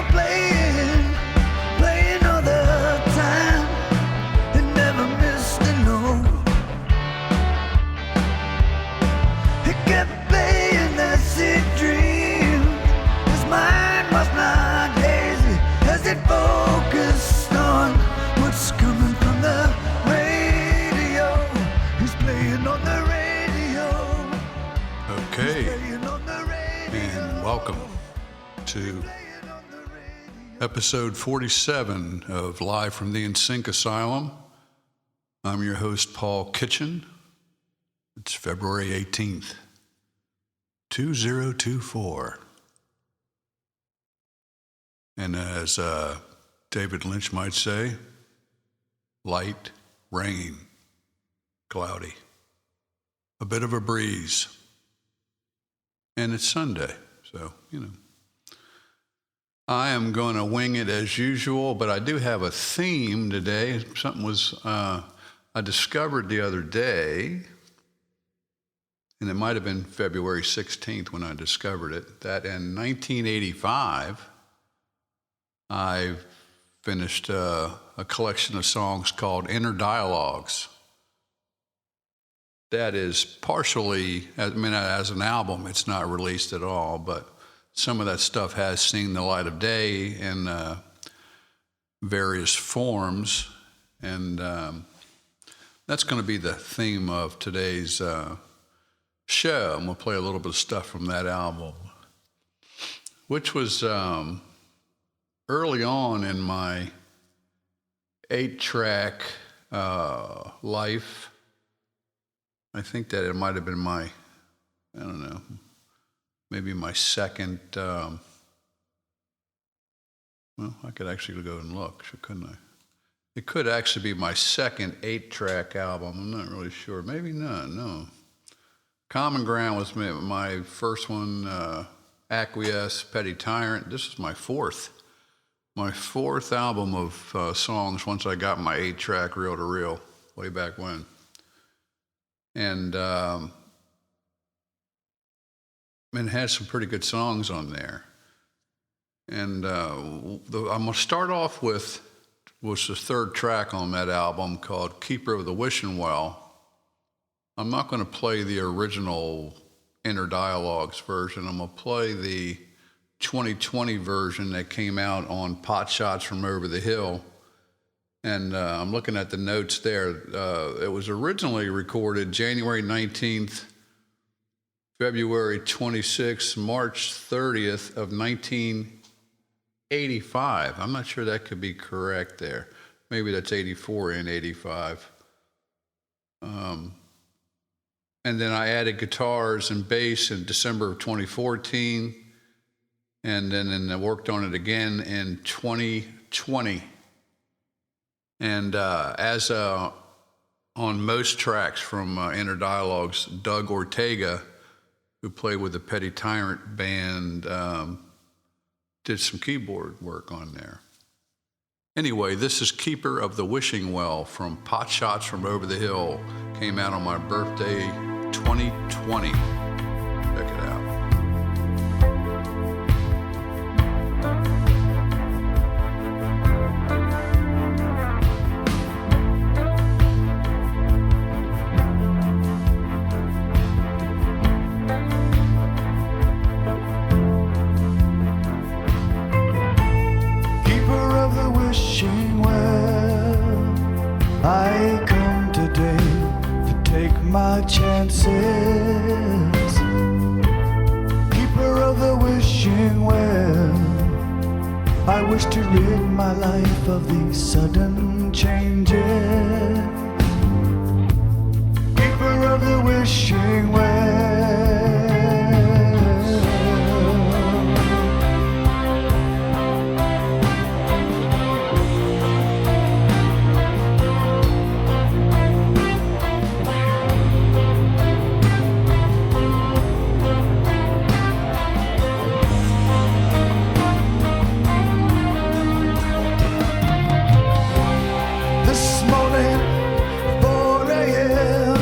radio playing, playing all the time. It never missed a note. It kept playing that sick dream. His mind was not hazy as it focused on what's coming from the radio. He's playing on the radio. Okay, and welcome to episode 47 of Live from the NSYNC Asylum. I'm your host, Paul Kitchen. It's February 18th, 2024. And as David Lynch might say, light, rain, cloudy, a bit of a breeze. And it's Sunday, so, I am going to wing it as usual, but I do have a theme today. Something I discovered the other day, and it might have been February 16th when I discovered it, that in 1985, I finished a collection of songs called Inner Dialogues. That is partially, as an album, it's not released at all, but some of that stuff has seen the light of day in various forms, and that's going to be the theme of today's show. I'm going to play a little bit of stuff from that album, which was early on in my 8-track life. I think that it might have been maybe my second, I could actually go and look, couldn't I? It could actually be my second 8-track album. I'm not really sure. Maybe not, no. Common Ground was my first one, Acquiesce, Petty Tyrant. This is my fourth album of songs once I got my 8-track reel-to-reel way back when. And it had some pretty good songs on there. And I'm going to start off with was the third track on that album called Keeper of the Wishing Well. I'm not going to play the original Inner Dialogues version. I'm going to play the 2020 version that came out on Pot Shots from Over the Hill. And I'm looking at the notes there. It was originally recorded January 19th, February 26th, March 30th of 1985. I'm not sure that could be correct there. Maybe that's 84 and 85. And then I added guitars and bass in December of 2014. And then I worked on it again in 2020. And as on most tracks from Inner Dialogues, Doug Ortega, who played with the Petty Tyrant band, did some keyboard work on there. Anyway, this is Keeper of the Wishing Well from Pot Shots from Over the Hill. Came out on my birthday, 2020. Check it out. I come today to take my chances. Keeper of the wishing well, I wish to rid my life of these sudden changes. Keeper of the wishing well. This morning, 4 a.m.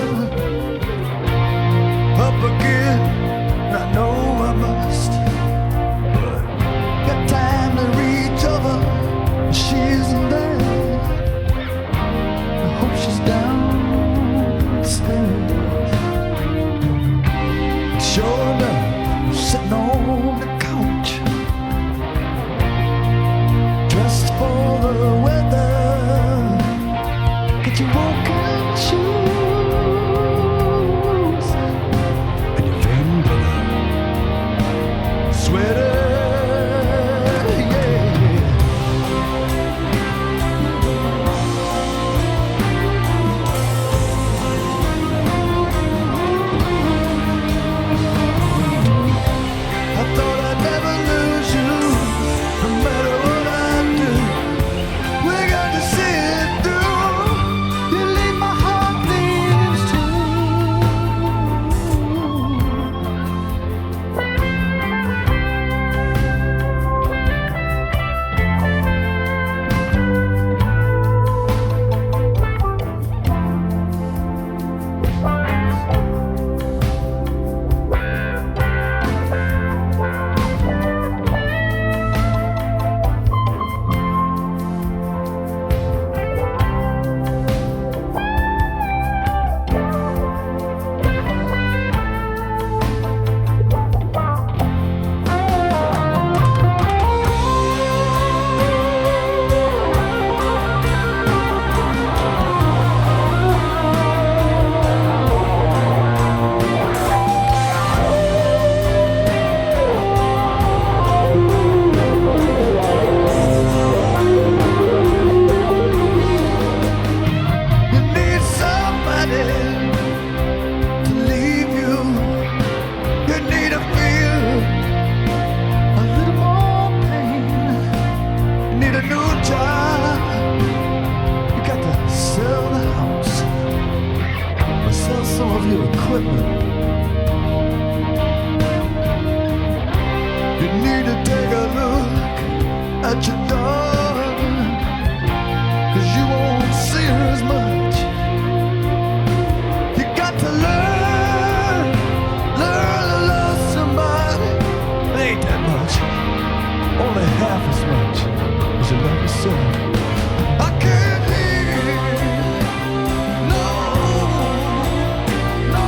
at your door, 'cause you won't see her as much. You got to learn to love somebody. It ain't that much, only half as much as you love yourself. I can't hear, no, no.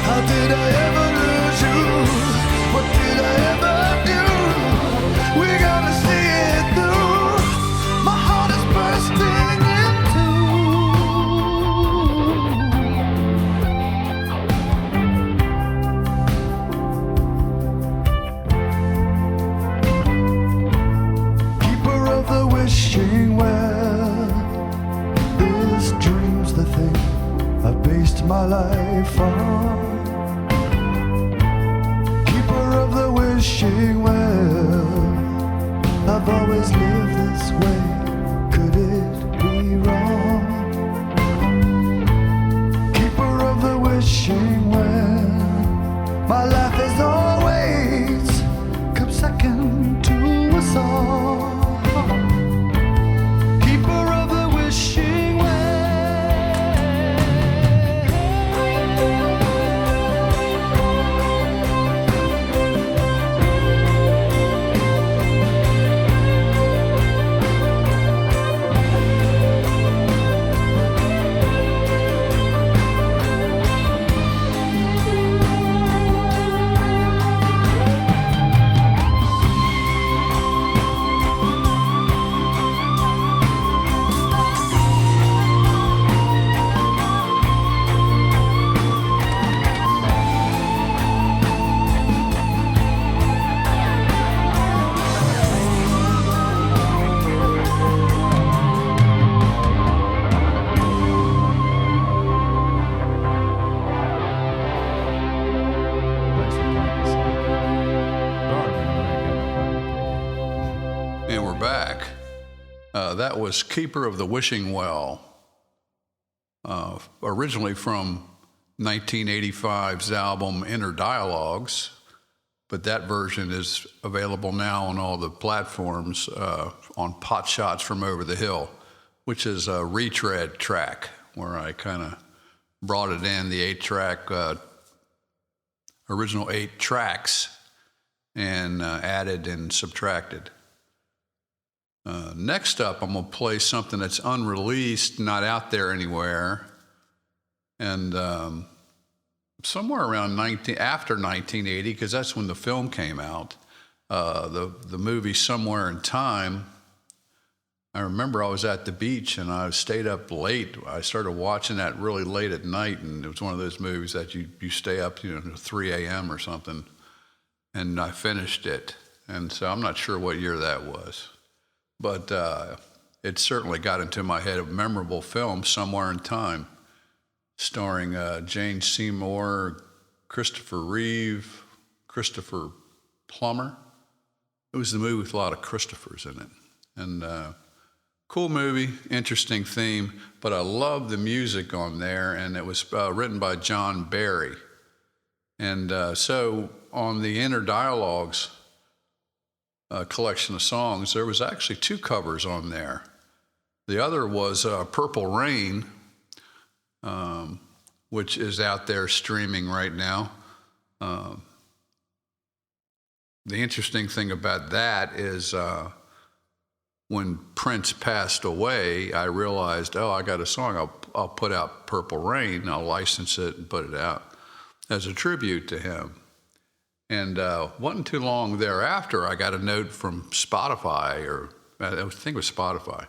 How did I ever lose you? What did I ever do? We gotta see it through. My heart is bursting in two. Keeper of the wishing well, is dreams the thing I've based my life on? Keeper of the wishing well, I've always lived this way. Could it be wrong? Keeper of the wishing well, my life has always come second to a song. Keeper of the wishing And we're back. That was Keeper of the Wishing Well, originally from 1985's album Inner Dialogues, but that version is available now on all the platforms on Pot Shots from Over the Hill, which is a retread track where I kind of brought it in, the original 8 tracks, and added and subtracted. Next up, I'm going to play something that's unreleased, not out there anywhere, and somewhere around after 1980, because that's when the film came out, the movie Somewhere in Time. I remember I was at the beach and I stayed up late. I started watching that really late at night, and it was one of those movies that you stay up, 3 a.m. or something, and I finished it. And so I'm not sure what year that was. But it certainly got into my head. A memorable film, Somewhere in Time, starring Jane Seymour, Christopher Reeve, Christopher Plummer. It was the movie with a lot of Christophers in it. And cool movie, interesting theme, but I love the music on there, and it was written by John Barry. And so on the Inner Dialogues collection of songs, there was actually 2 covers on there. The other was Purple Rain, which is out there streaming right now. The interesting thing about that is when Prince passed away, I realized, I got a song, I'll put out Purple Rain, I'll license it and put it out as a tribute to him. And wasn't too long thereafter, I got a note from Spotify, or I think it was Spotify.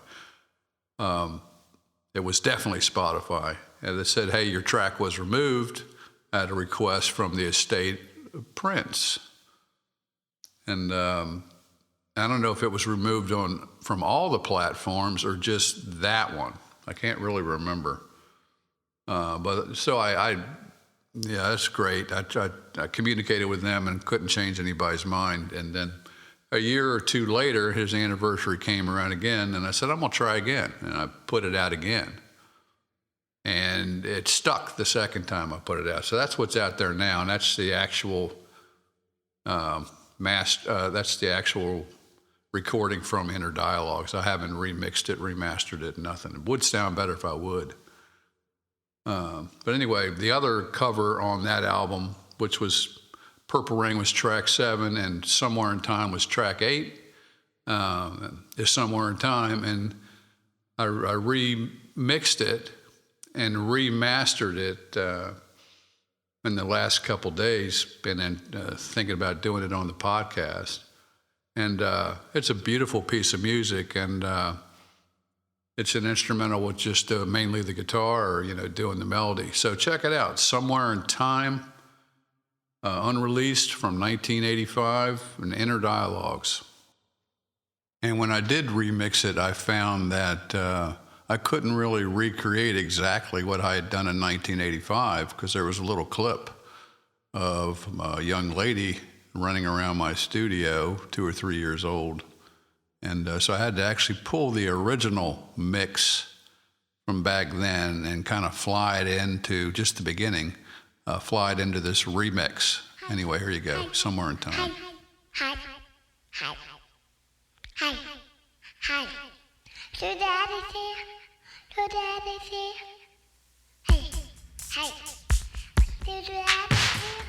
It was definitely Spotify. And they said, hey, your track was removed at a request from the estate of Prince. And I don't know if it was removed from all the platforms or just that one. I can't really remember. But so yeah, that's great. I communicated with them and couldn't change anybody's mind. And then a year or 2 later, his anniversary came around again, and I said, I'm going to try again. And I put it out again. and it stuck the second time I put it out. So that's what's out there now, and that's the actual that's the actual recording from Inner Dialogues. I haven't remixed it, remastered it, nothing. It would sound better if I would. But anyway, the other cover on that album, which was Purple Rain, was track 7, and Somewhere in Time was track 8, is Somewhere in Time. And I remixed it and remastered it in the last couple days, and then thinking about doing it on the podcast. And it's a beautiful piece of music, and it's an instrumental with just mainly the guitar, or, doing the melody. So check it out, Somewhere in Time, unreleased from 1985, in Inner Dialogues. And when I did remix it, I found that I couldn't really recreate exactly what I had done in 1985, because there was a little clip of a young lady running around my studio, 2 or 3 years old. And so I had to actually pull the original mix from back then and kind of fly it into just the beginning, fly it into this remix. Anyway, here you go, Somewhere in Time. Hi. Your daddy's here. Your daddy's here. Hey. Your daddy's here.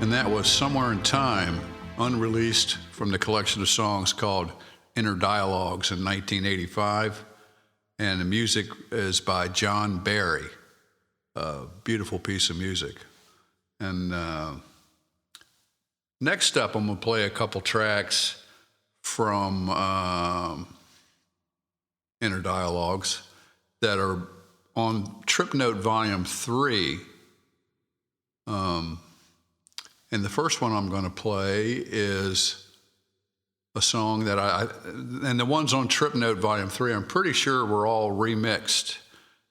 And that was Somewhere in Time, unreleased from the collection of songs called Inner Dialogues in 1985. And the music is by John Barry. A beautiful piece of music. And next up, I'm going to play a couple tracks from Inner Dialogues that are on Trip Note Volume 3. And the first one I'm going to play is a song that and the ones on Trip Note Volume 3, I'm pretty sure were all remixed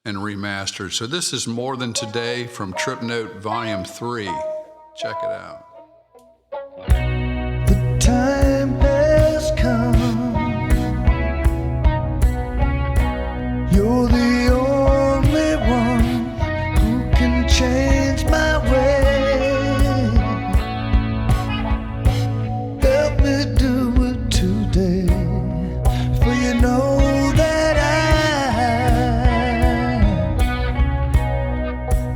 and remastered. So this is More Than Today from Trip Note Volume 3. Check it out. The time has come. You're the only one who can change my way. Help me do it today, for you know that I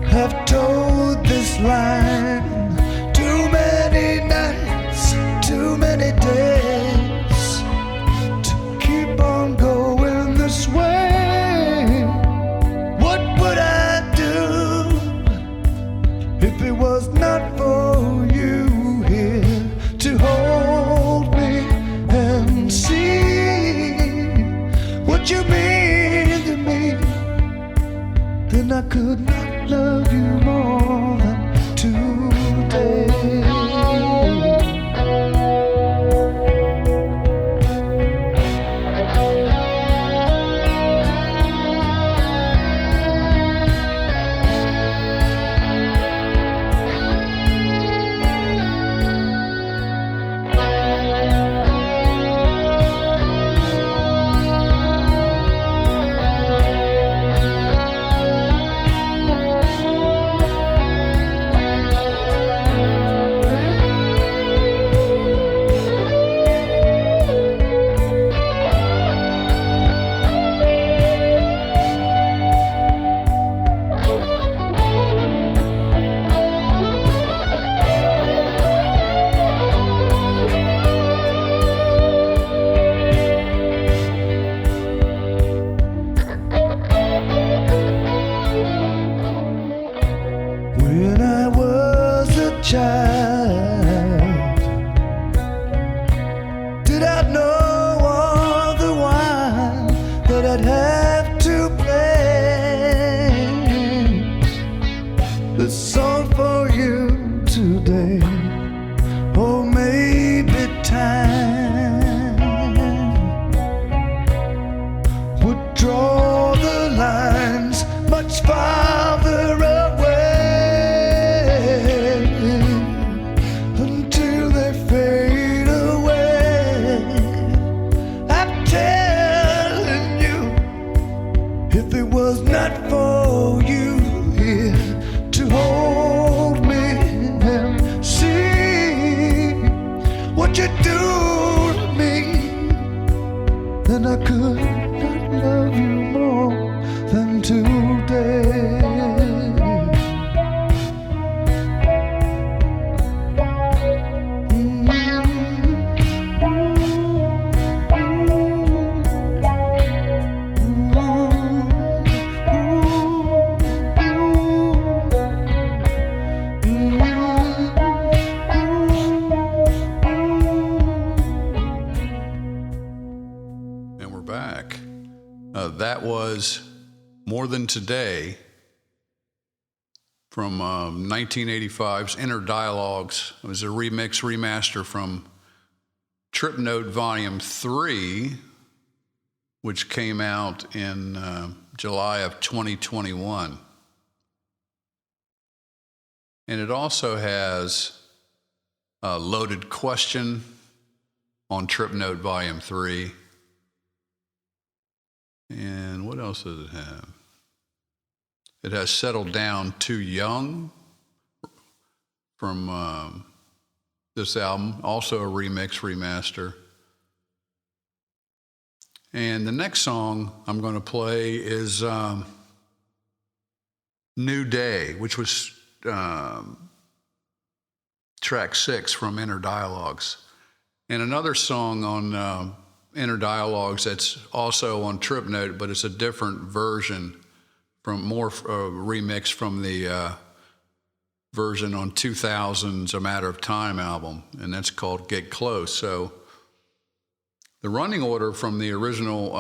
have told this line too many nights, too many days to keep on going this way. What would I do if it was not for you here to hold me and see what you mean to me? Then I could not love you more than today. child. Did I know all the while that I'd have to play this song for you today? Oh, maybe time would draw the lines much farther away until they fade away. I'm telling you, if it was not for you here to hold me and see what you do to me, then I could not love you more than today. And we're back. That was More Than Today from 1985's Inner Dialogues. It was a remix, remaster from Trip Note Volume 3, which came out in July of 2021. And it also has a Loaded Question on Trip Note Volume 3. And what else does it have? It has Settled Down Too Young from this album, also a remix, remaster. And the next song I'm going to play is New Day, which was track 6 from Inner Dialogues. And another song on Inner Dialogues that's also on Trip Note, but it's a different version, from more remix from the version on 2000's A Matter of Time album, and that's called Get Close. So the running order from the original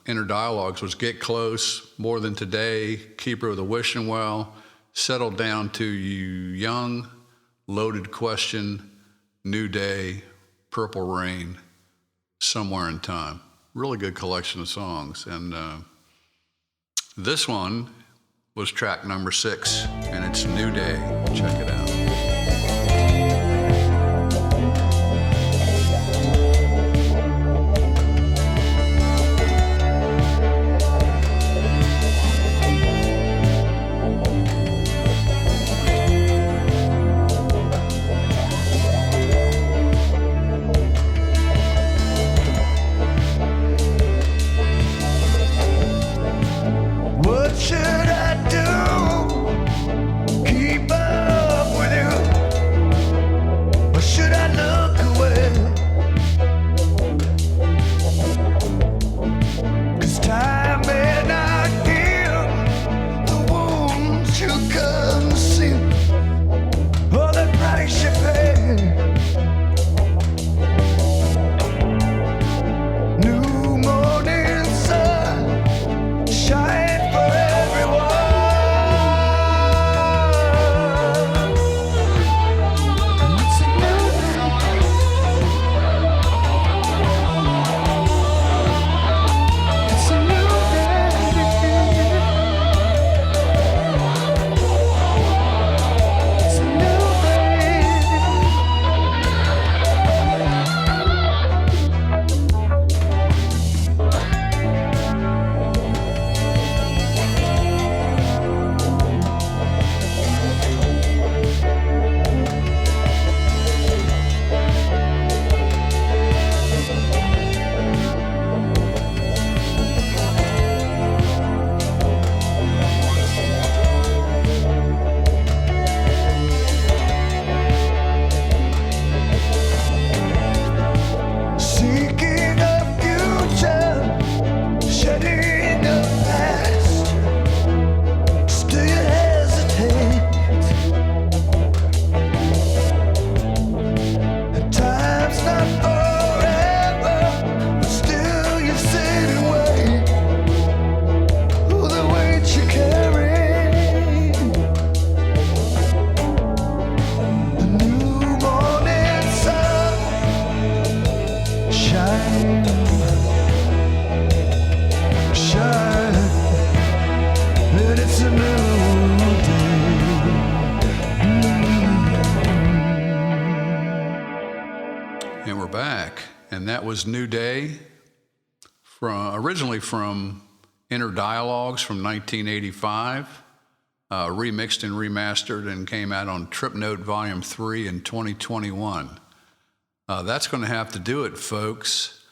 Inner Dialogues was Get Close, More Than Today, Keeper of the Wishing Well, Settled Down Too Young, Loaded Question, New Day, Purple Rain, Somewhere in Time. Really good collection of songs. And this one was track number 6, and it's New Day. Check it out. What should I do? Keep up with you? back, and that was New Day, originally from Inner Dialogues from 1985, remixed and remastered and came out on Trip Note Volume 3 in 2021. That's going to have to do it, folks.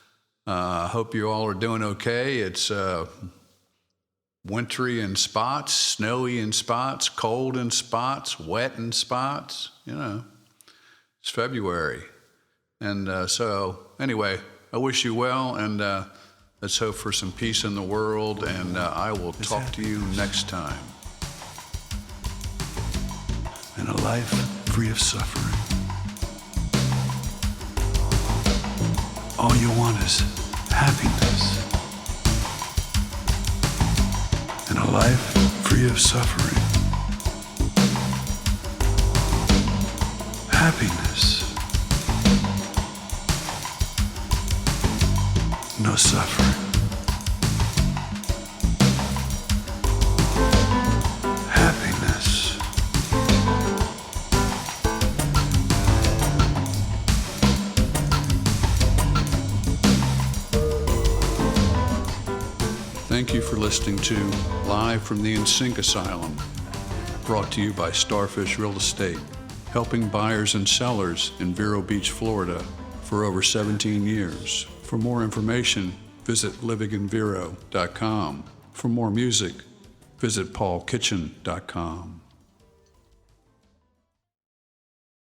I hope you all are doing okay. It's wintry in spots, snowy in spots, cold in spots, wet in spots. You know, it's February. And so, anyway, I wish you well, and let's hope for some peace in the world, and I will talk to you next time. And a life free of suffering. All you want is happiness. And a life free of suffering. Happiness. No suffering. Happiness. Thank you for listening to Live from the NSYNC Asylum, brought to you by Starfish Real Estate, helping buyers and sellers in Vero Beach, Florida for over 17 years. For more information, visit livinginvero.com. For more music, visit paulkitchen.com.